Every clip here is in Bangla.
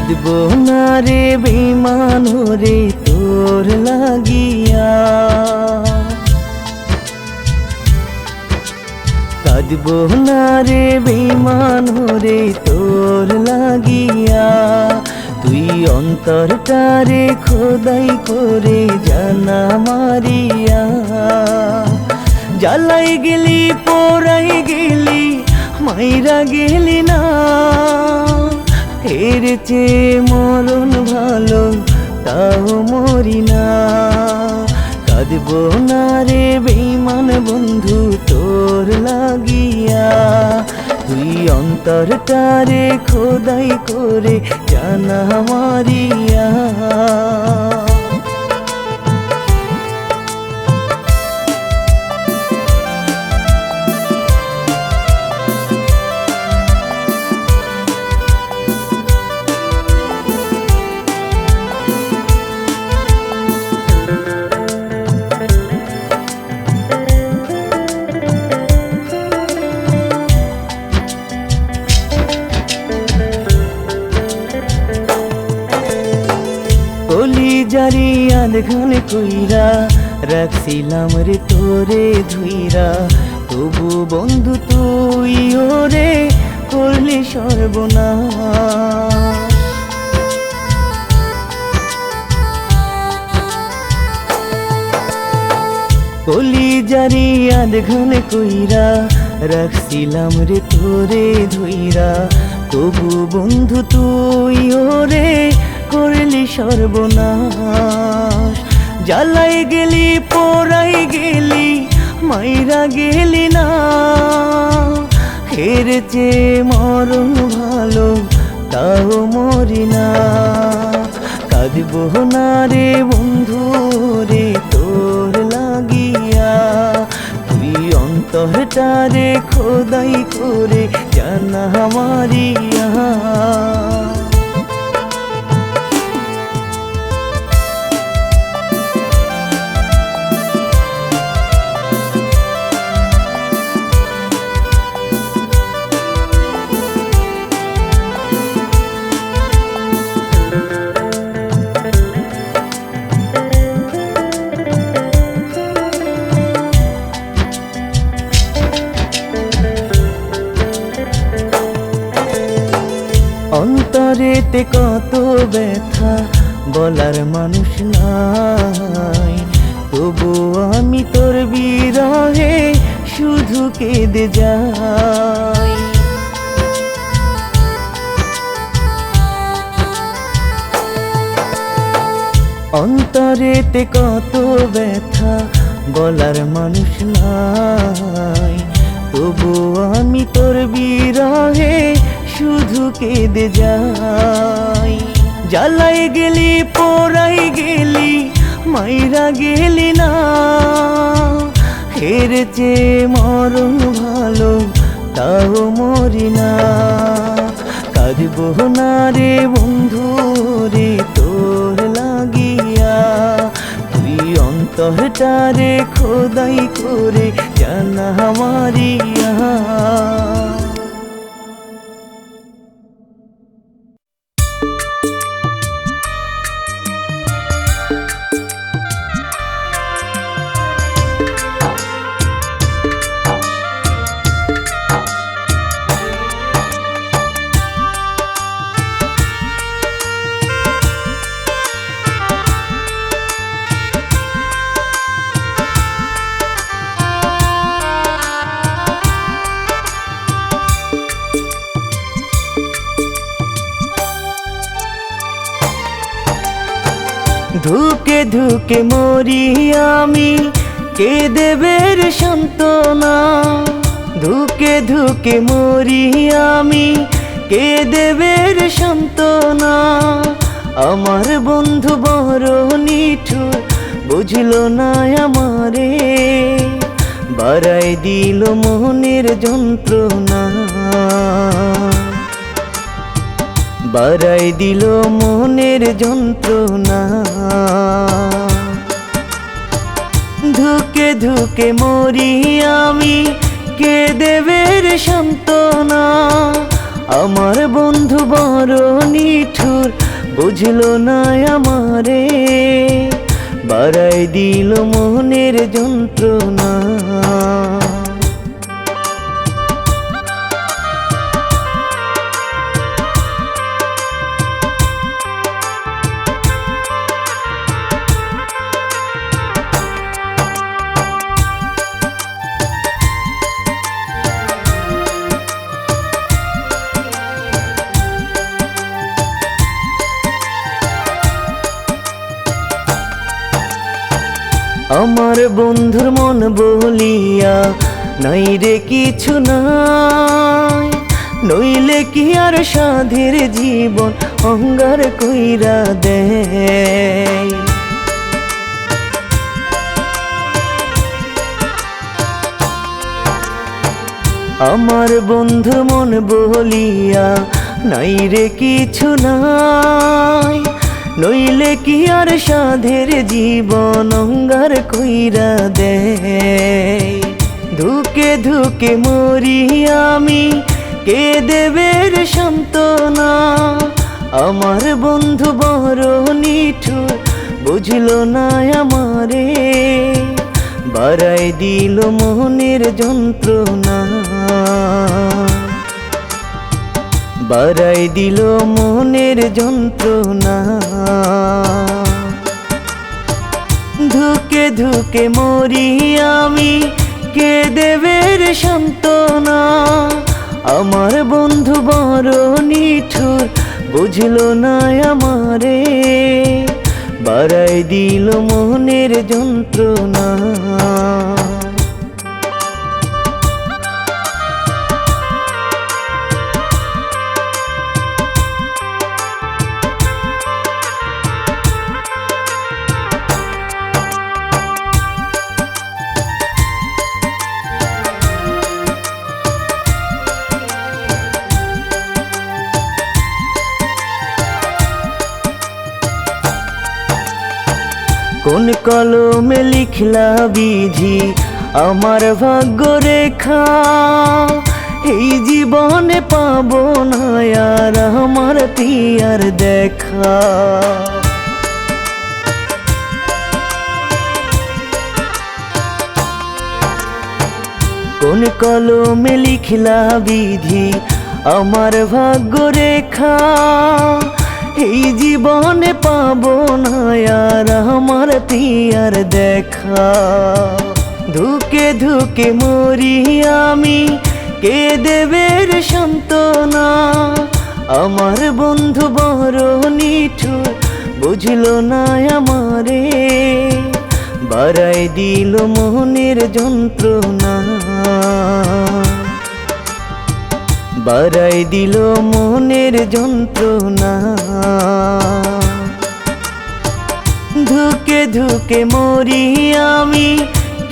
কাঁদবো না রে বেঈমান রে তোর লাগিয়া, কাঁদবো না রে বেঈমান রে তোর লাগিয়া। তুই অন্তরটারে খোদাই করে জানা মারিয়া, জ্বালাই গেলি পোড়াই গেলি মাইরা গেলি না, এর চেয়ে মরণ ভালো তাও মরি না। কাঁদবো না রে বেঈমান বন্ধু তোর লাগিয়া, তুই অন্তরটারে খোদাই করে জানা মারিয়া। কলিজারি আধখান কইরা রাখছিলাম রে তোরে ধুইরা, তবু বন্ধু তুই ওরে করলি সর্বনাশ। কলিজারি আধখান কইরা রাখছিলাম রে তোরে ধুইরা, তবু বন্ধু তুই ওরে করলি সর্বনাশ। জ্বালাই গেলি পোড়াই গেলি মাইরা গেলি না, এর চেয়ে মরণ ভালো তাও মরি না। কাঁদবো না রে বন্ধু রে তোর লাগিয়া, তুই অন্তরটারে খোদাই করে জানা মারিয়া। অন্তরেতে কত ব্যথা বলার মানুষ নাই, তবু আমি তোর বিরহে শুধু কেঁদে যাই। অন্তরেতে কত ব্যথা বলার মানুষ নাই, তবু আমি তোর বিরহে শুধু কেঁদে যাই। জ্বালাই গেলি পোড়াই গেলি মাইরা গেলি না, এর চেয়ে মরণ ভালো তাও মরি না। কাঁদবো না রে বন্ধু রে তোর লাগিয়া, তুই অন্তরটারে খোদাই করে জানা মারিয়া। ধুকে ধুকে মরি আমি, কে দেবে রে সান্ত্বনা। ধুকে ধুকে মরি আমি, কে দেবে রে সান্ত্বনা। আমার বন্ধু বড় নিঠুর, বুঝলো না আমারে, বাড়াই দিল মনের যন্ত্রণা। বাড়াই দিল মনের যন্ত্রণা। ধুকে ধুকে মরি আমি, কে দেবে রে সান্ত্বনা। আমার বন্ধু বড় নিঠুর, বুঝলো না আমারে, বাড়াই দিল মনের যন্ত্রণা। আমার বন্ধুর মন বলিয়া নাই রে কিছু নাই, নইলে কি আর সাধের জীবন অঙ্গার কইরা দেয়। আমার বন্ধুর মন বলিয়া নাই রে কিছু নাই, নইলে কি আর সাধের জীবন অঙ্গার কইরা দেয়। ধুকে ধুকে মরি আমি, কে দেবে রে সান্ত্বনা। আমার বন্ধু বড় নিঠুর, বুঝলো না আমারে, বাড়াই দিল মনের যন্ত্রণা, বাড়াই দিল মনের যন্ত্রণা। ধুকে ধুকে মরি আমি, কে দেবে রে সান্ত্বনা। আমার বন্ধু বড় নিঠুর, বুঝলো না আমারে, বাড়াই দিল মনের যন্ত্রণা। কোন কলমে লিখলা বিধি আমার ভাগ্য রেখা, এই জীবনে পাবো না আর আমার পিয়ার দেখা। কোন কলমে লিখলা বিধি আমার ভাগ্য রেখা, এই জীবনে পাবো না আর আমার পিয়ার দেখা। ধুকে ধুকে মরি আমি, কে দেবে রে সান্ত্বনা। আমার বন্ধু বড় নিঠুর, বুঝলো না আমারে, বাড়াই দিল মনের যন্ত্রণা, বাড়াই দিল মনের যন্ত্রণা। ধুকে ধুকে মরি আমি,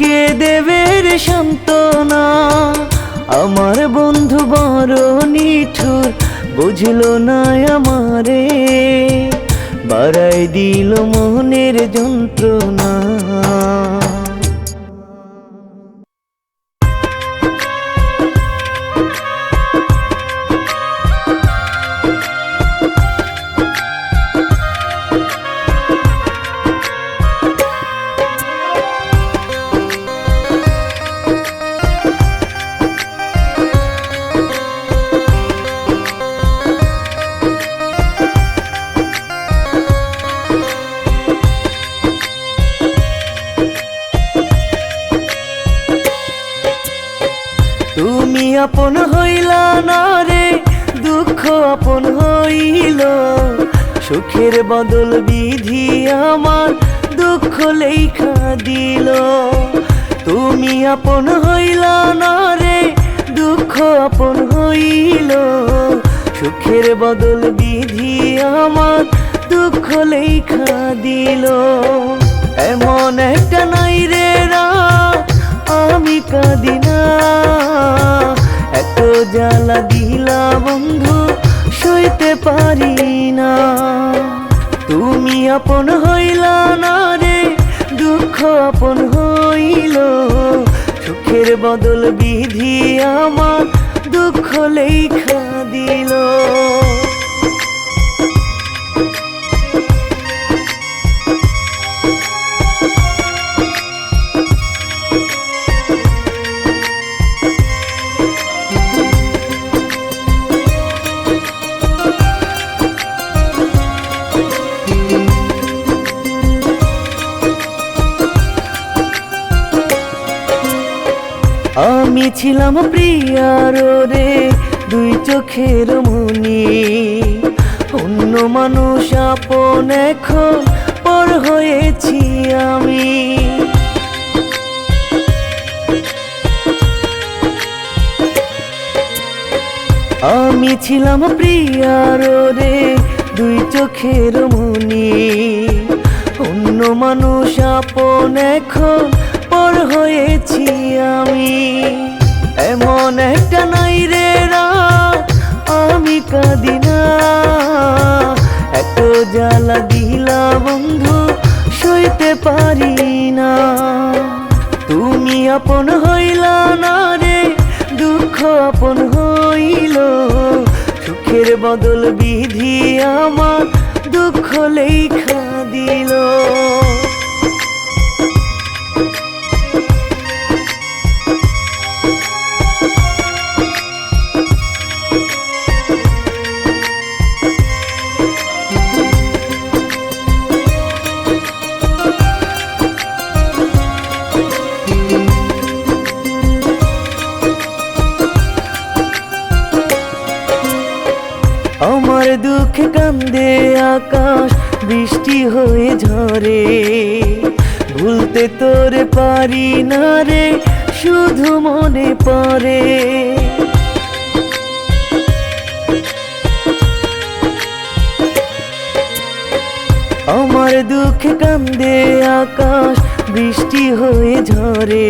কে দেবে রে সান্ত্বনা। আমার বন্ধু বড় নিঠুর, বুঝলো না আমারে, বাড়াই দিল মনের যন্ত্রণা। তুমি আপন হইলা না রে, দুঃখ আপন হইল, সুখের বদল বিধি আমার দুঃখ লেখা দিল। তুমি আপন হইলা না রে, দুঃখ আপন হইল, সুখের বদল বিধি আমার দুঃখ লেখা দিল। এমন একটা নাই রে রাত আমি কাঁদি না, এত জ্বালা দিলা বন্ধু সইতে পারি না। তুমি আপন হইলা না রে, দুঃখ আপন হইল, সুখের বদল বিধি আমার দুঃখ লেখা দিল। আমি ছিলাম প্রিয়ার রে দুই চোখের মনি, অন্য মানুষ আপন এখন পর হয়েছি আমি। আমি ছিলাম প্রিয়ার রে দুই চোখের মনি, অন্য মানুষ আপন এখন পর হয়েছি আমি। এমন একটা নাই রে রাত আমি কাঁদি না, এত জ্বালা দিলা বন্ধু সইতে পারি না। তুমি আপন হইলা না রে দুঃখ আপন হইল, সুখের বদল বিধি আমার দুঃখ লেখা দিল। আমার দুঃখে কান্দে আকাশ বৃষ্টি হয়ে ঝরে, ভুলতে তোরে পারি না রে শুধু মনে পড়ে। আমার দুঃখে কান্দে আকাশ বৃষ্টি হয়ে ঝরে,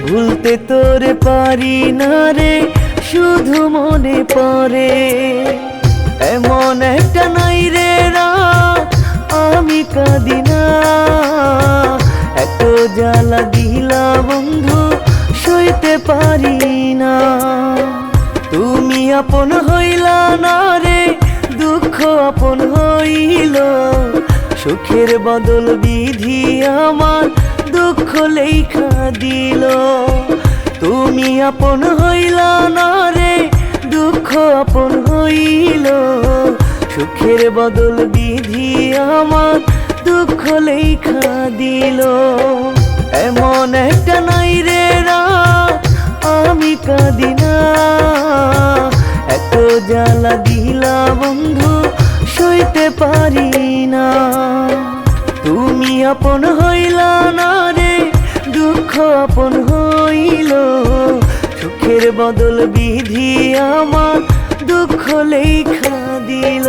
ভুলতে তোরে পারি না রে শুধু মনে পড়ে। এমন একটা নাই রে রাত আমি কাঁদি না, এত জ্বালা দিলা বন্ধু সইতে পারি না। তুমি আপন হইলা না রে দুঃখ আপন হইল, সুখের বদল বিধি আমার দুঃখ লেখা দিল। তুমি আপন হইলা না রে দুঃখ আপন হইল, সুখের বদল বিধি আমার দুঃখ লেখা দিল। এমন একটা নাই রে রাত আমি কাঁদি না, এত জ্বালা দিলা বন্ধু সইতে পারি না। তুমি আপন হইলা না রে দুঃখ আপন হইল, সুখের বদল বিধি আমার দুঃখ লেখা দিল।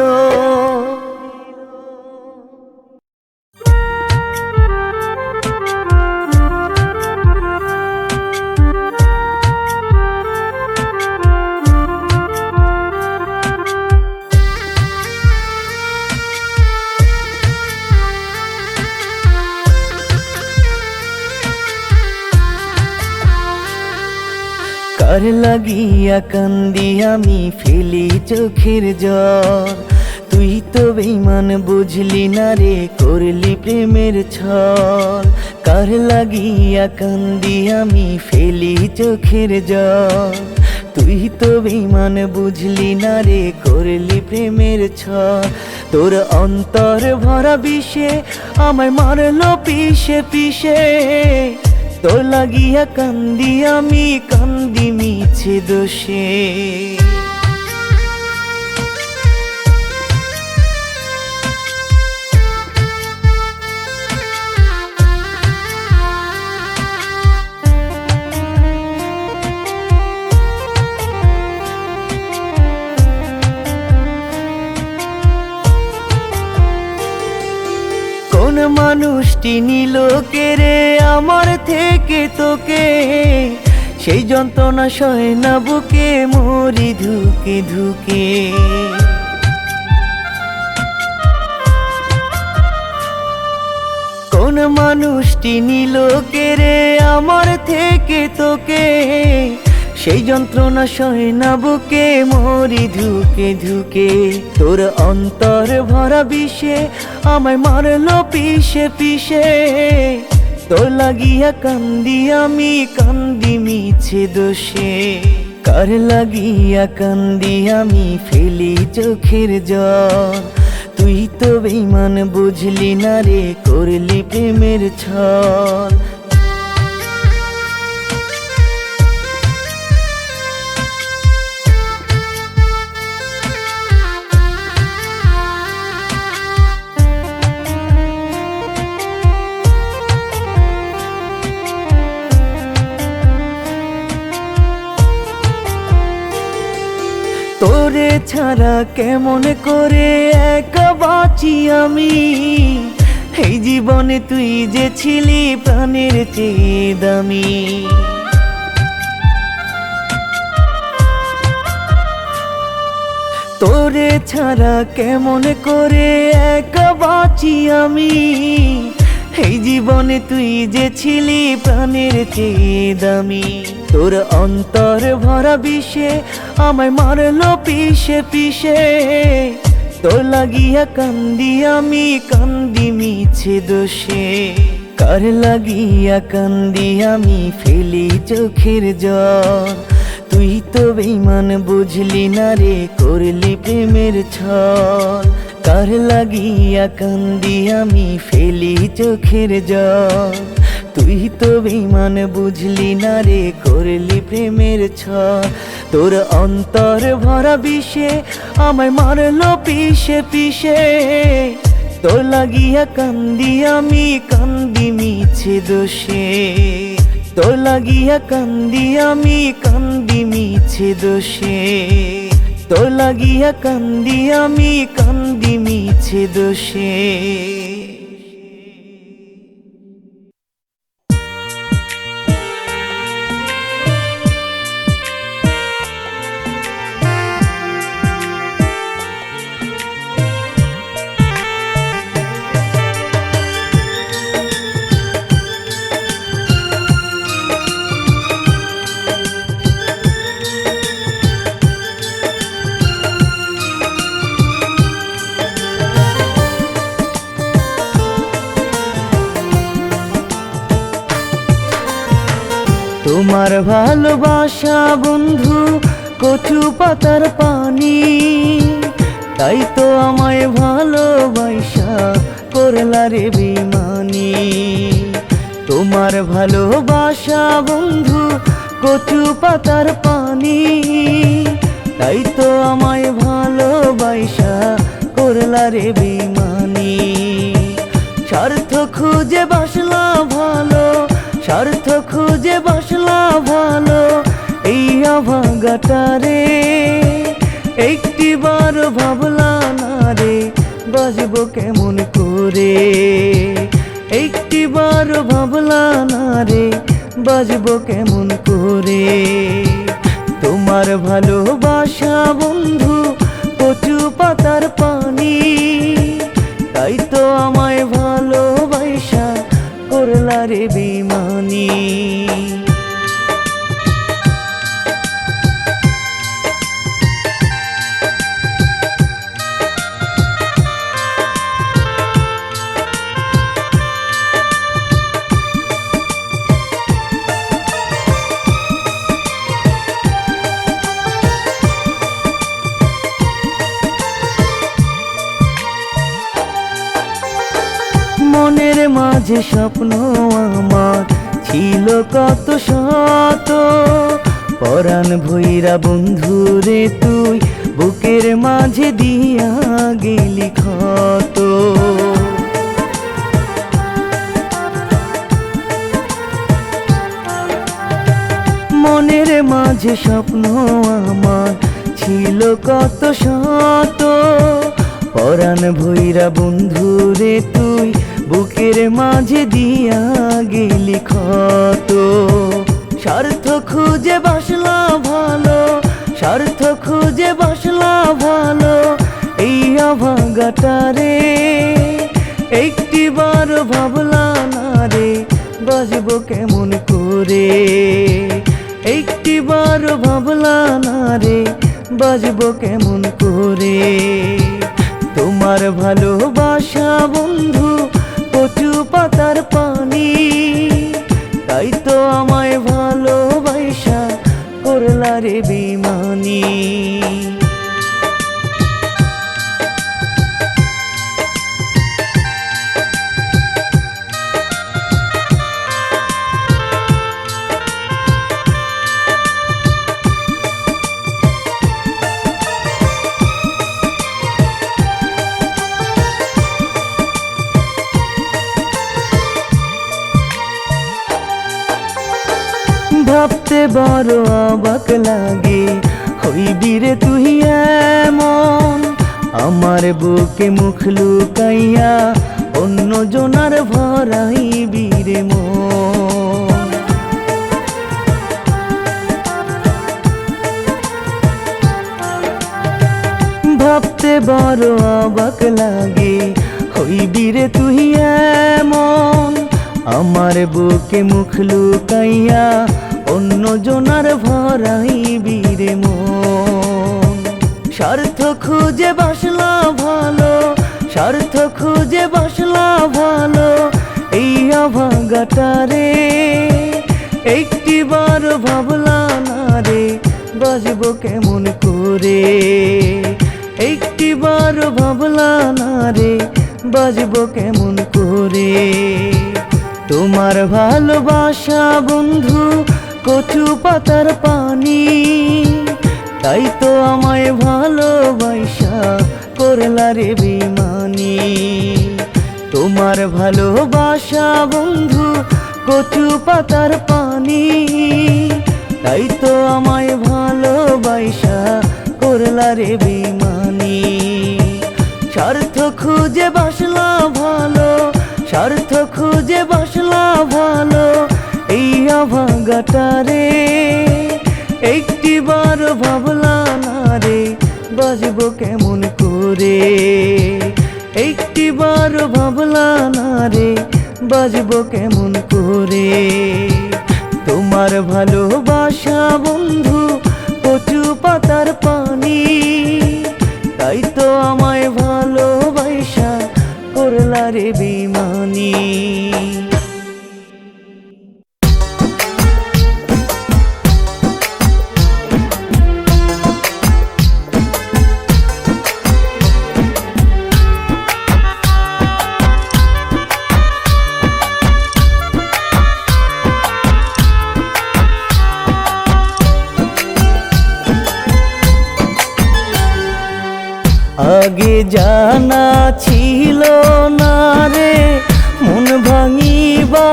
কার লাগিয়া কান্দি আমি ফেলি চোখের জল, তুই তো বেঈমান বুঝলি না রে করলি প্রেমের ছল। কার লাগিয়া কান্দি আমি ফেলি চোখের জল, তুই তো বেঈমান বুঝলি না রে করলি প্রেমের ছল। তোর অন্তর ভরা বিষে আমায় মারলো পিষে পিষে, তোর লাগিয়া কান্দি আমি কান্দি মিছে দোষে। কোন মানুষটি নিল কেড়ে আমার থেকে তোকে, সেই যন্ত্রণা সয় না বুকে মরি ধুকে ধুকে। কোন মানুষটি নিল কেড়ে আমার থেকে তোকে, সেই যন্ত্রণা সয় না বুকে মরি ধুকে ধুকে। তোর অন্তর ভরা বিষে আমায় মারলো পিষে পিষে। তোর লাগিয়া কান্দি আমি কান্দি মিছে দোষে। কার লাগিয়া কান্দি আমি ফেলি চোখের জল। তুই তো বেঈমান বুঝলি না রে, করলি প্রেমের ছল। তোরে ছাড়া কেমন করে একা বাঁচি আমি। এই জীবনে তুই যে ছিলি প্রাণের চেয়ে দামি। তোরে ছাড়া কেমন করে একা বাঁচি আমি। এই জীবনে তুই যে ছিলি প্রাণের চেয়ে দামি। তোর অন্তর ভরা বিষে আমায় মারলো পিষে পিষে। তোর লাগিয়া কান্দি আমি কান্দি মিছে দোষে। কার লাগিয়া কান্দি আমি ফেলি চোখের জল। তুই তো বেঈমান বুঝলি না রে, করলি প্রেমের ছল। কার লাগিয়া কান্দি আমি ফেলি চোখের জল। তুই তো বেঈমান বুঝলি না রে, করলি প্রেমের ছল। তোর অন্তর ভরা বিষে আমায় মারলো পিষে পিষে। তোর লাগিয়া কান্দি আমি কান্দি মিছে দোষে। তোর লাগিয়া কান্দি আমি কান্দি মিছে দোষে। তোর লাগিয়া কান্দি আমি কান্দি মিছে দোষে। তোমার ভালোবাসা বন্ধু কচু পাতার পানি। তাই তো আমায় ভালোবাসা করলা রে বেঈমানি। তোমার ভালোবাসা বন্ধু কচু পাতার পানি। তাই তো আমায় ভালোবাসা করলা রে বেঈমানি। স্বার্থ খুঁজে বাসলা ভালো, স্বার্থ খুঁজে বাসলা ভালো এই আভাগাটারে। একটিবার ভাবলা না রে, বাজবো কেমন করে। একটিবার ভাবলা না রে, বাজবো কেমন করে। তোমার ভালোবাসা বন্ধু কচু পাতার পানি। তাই তো আমায় ভালোবাসা করলা রে বেঈমানি। মনের মাঝে স্বপ্ন আমার ছিল কত শত। পরাণ ভৈরা বন্ধু রে তুই বুকের মাঝে দিয়া গেলি ক্ষত। মনের মাঝে স্বপ্ন আমার ছিল কত শত। পরাণ ভৈরা বন্ধু রে তুই বুকের মাঝে দিয়া গেলি ক্ষত। স্বার্থ খুঁজে বাসলা ভালো, স্বার্থ খুঁজে বাসলা ভালো এই আভাগাটারে। একটিবার ভাবলা না রে, বাজবো কেমন করে। একটিবার ভাবলা না রে বাজবো কেমন করে। তোমার ভালোবাসা বন্ধু কচু পাতার পানি, তাই তো আমায় ভালোবাসা করলা রে বেইমানি। ভাবতে বড় অবাক লাগে হইবি রে তুই এমন, আমার বুকে মুখ লুকাইয়া অন্য জনার ভরাইবি রে মন। ভাবতে বড় অবাক লাগে হইবি রে তুই এমন, আমার বুকে মুখ লুকাইয়া অন্য জনার ভরাইবি রে মন। স্বার্থ খুঁজে বাসলা ভালো, স্বার্থ খুঁজে বাসলা ভালো এই অভাগাটারে, একটিবার ভাবলা না রে বাজবো কেমন করে। একটিবার ভাবলা না রে বাজবো কেমন করে। তোমার ভালোবাসা বন্ধু কচু পাতার পানি, তাই তো আমায় ভালোবাসা করলা রে বেইমানি। তোমার ভালোবাসা বন্ধু কচু পাতার পানি, তাই তো আমায় ভালোবাসা করলা রে বেইমানি। স্বার্থ খুঁজে বাসলা ভালো, স্বার্থ খুঁজে বাসলা ভালো এই অভাগাটারে, একটিবার ভাবলা না রে বাজবো কেমন করে। একটিবার ভাবলা না রে বাজবো কেমন করে। তোমার ভালোবাসা বন্ধু কচু পাতার পানি, তাই তো আমায় ভালোবাসা করলা রে বেইমানি। আগে জানা ছিল না রে মন ভাঙিবা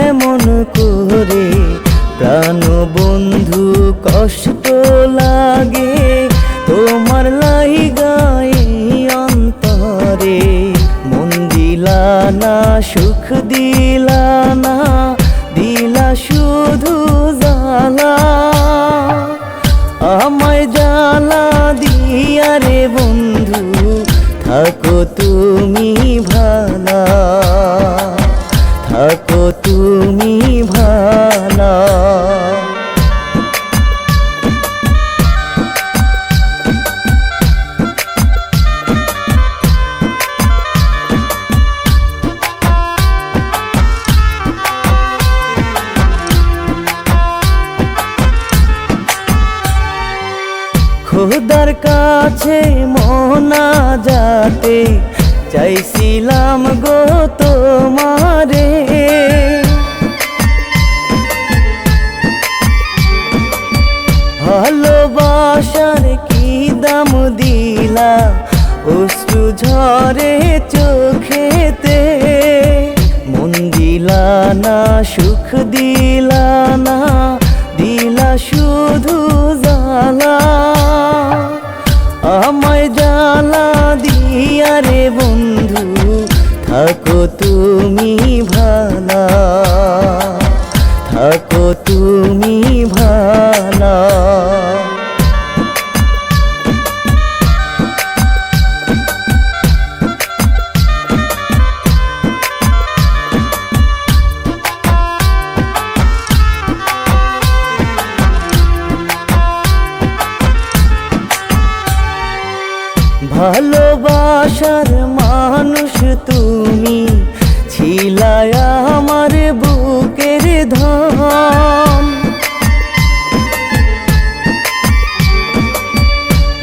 এমন করে, প্রাণ বন্ধু কষ্ট লাগে তোমার লাইগাই অন্তরে। মন দিলা না সুখ দিলা না, দিলা শুধু জ্বালা, আমায় জ্বালা দিয়া রে বন্ধু থাকো তুমি ভালা, থাকো তুমি ভালা। খোদার কাছে মোনাজাতে চাইছিলাম গো তোমারে, ভালোবাসার কি দাম দিলা অশ্রু ঝরে চোখেতে। মন দিলা না সুখ দিলা না, দিলা শুধু জ্বালা, আমায় জ্বালা দিয়া রে বন্ধু থাকো তুমি ভালা, থাকো তুমি ভালা। ভালোবাসার মানুষ তুমি, ছিলায় আমার বুকের ধন।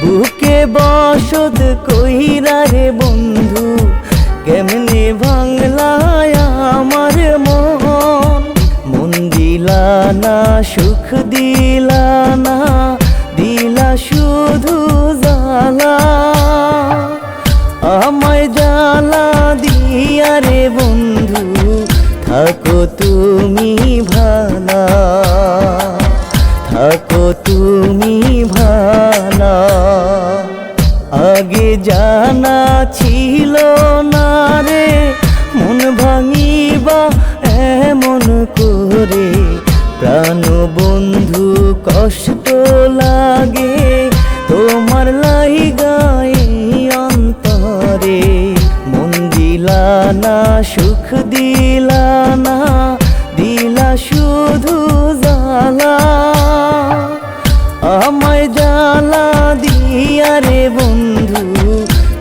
বুকে বসত কইরা রে বন্ধু, কেমনে ভাঙলায় আমার মন। মন দিলা না, সুখ দিলা না, দিলা শুধু জ্বালা। আমায় জ্বালা দিয়া রে বন্ধু, থাকো তুমি ভালা, থাকো তুমি ভালা। আগে জানা ছিল না রে মন ভাঙিবা এমন করে। প্রাণ বন্ধু কষ্ট লাগে তোমার লাইগায় অন্তরে। মন দিলা না, সুখ দিলা না, দিলা শুধু জ্বালা। আমায় জ্বালা দিয়া রে বন্ধু,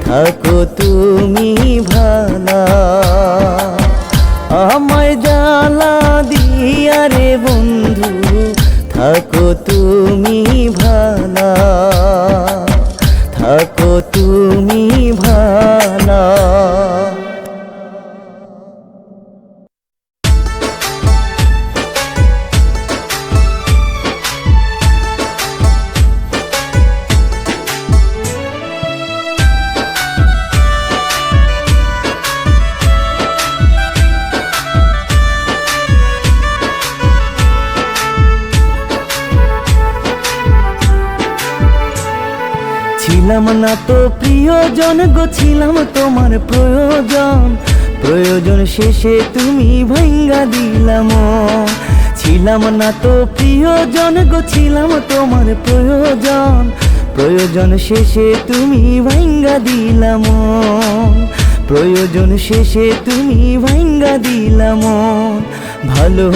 থাকো তুমি ভালা। আমায় জ্বালা দিয়া রে বন্ধু, থাকো তুমি ভালা, থাকো তুমি ভালা। ছিলাম না তো প্রিয়জন গো, ছিলাম তোমার প্রয়োজন। প্রয়োজন শেষে তুমি ভাঙ্গা দিলাম। ছিলাম না তো প্রিয়জন গো, ছিলাম তোমার প্রয়োজন। প্রয়োজন শেষে তুমি ভাঙ্গা দিলাম। প্রয়োজন শেষে তুমি ভাঙ্গা দিলাম। ভালো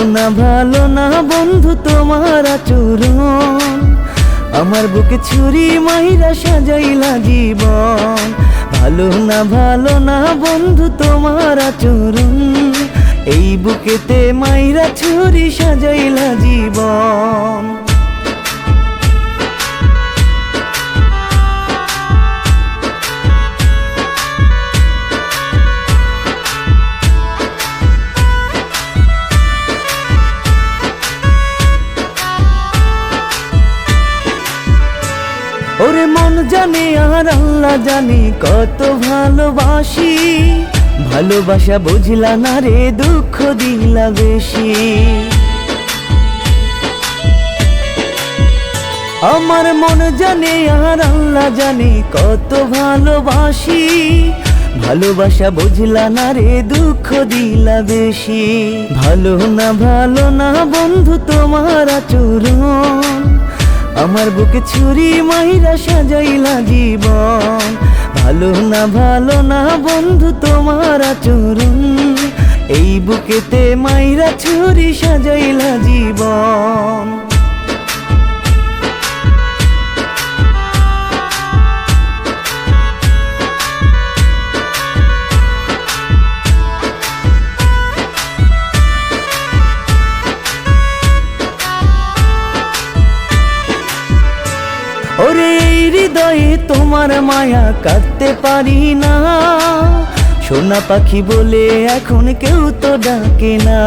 না বন্ধু তোমার আচরণ। আমার বুকে ছুরি মাইরা সাজাইলা জীবন। ভালো না বন্ধু তোমার আচরণ। এই বুকেতে মাইরা ছুরি সাজাইলা জীবন। ওরে মন জানে আর আল্লাহ জানে কত ভালোবাসি। ভালোবাসা বুঝলা না রে, দুঃখ দিলা বেশি। আমার মন জানে আর আল্লাহ জানে কত ভালোবাসি। ভালোবাসা বুঝলা না রে, দুঃখ দিলা বেশি। ভালো না বন্ধু তোমার আচরণ। আমার বুকে ছুরি মাইরা সাজাইলা জীবন। ভালো না বন্ধু তোমার আচরণ। এই বুকেতে মাইরা ছুরি সাজাইলা জীবন। ওরে হৃদয়ে তোমার মায়া কাটতে পারি না। সোনা পাখি বলে এখন কেউ তো ডাকে না।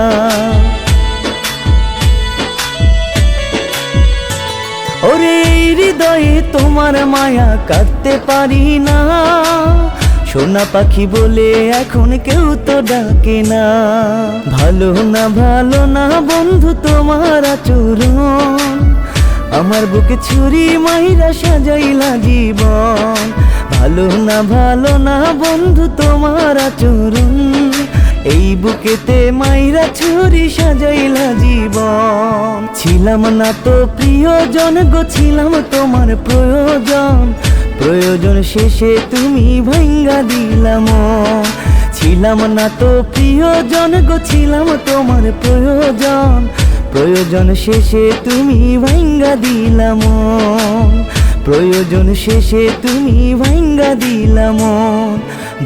ওরে হৃদয়ে তোমার মায়া কাটতে পারি না। সোনা পাখি বলে এখন কেউ তো ডাকে না। ভালো না বন্ধু তোমার আচরণ। আমার বুকে ছুরি মাইরা সাজাইলা জীবন। ভালো না বন্ধু তোমার আচরণ। এই বুকেতে মাইরা ছুরি সাজাইলা জীবন। ছিলাম না তো প্রিয়জন গো, ছিলাম তোমার প্রয়োজন। প্রয়োজন শেষে তুমি ভাঙ্গা দিলাম। ছিলাম না তো প্রিয়জন গো, ছিলাম তোমার প্রয়োজন। প্রয়োজন শেষে তুমি ভাঙ্গা দিলাম। প্রয়োজন শেষে তুমি ভাঙ্গা দিলা মন।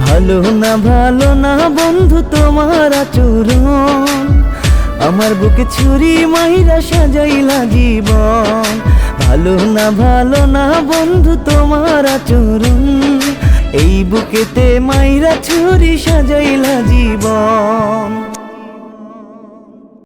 ভালো না বন্ধু তোমার আচরণ, আমার বুকে ছুরি মাইরা সাজাইলা জীবন। ভালো না বন্ধু তোমার আচরণ, এই বুকেতে মাইরা ছুরি সাজাইলা জীবন।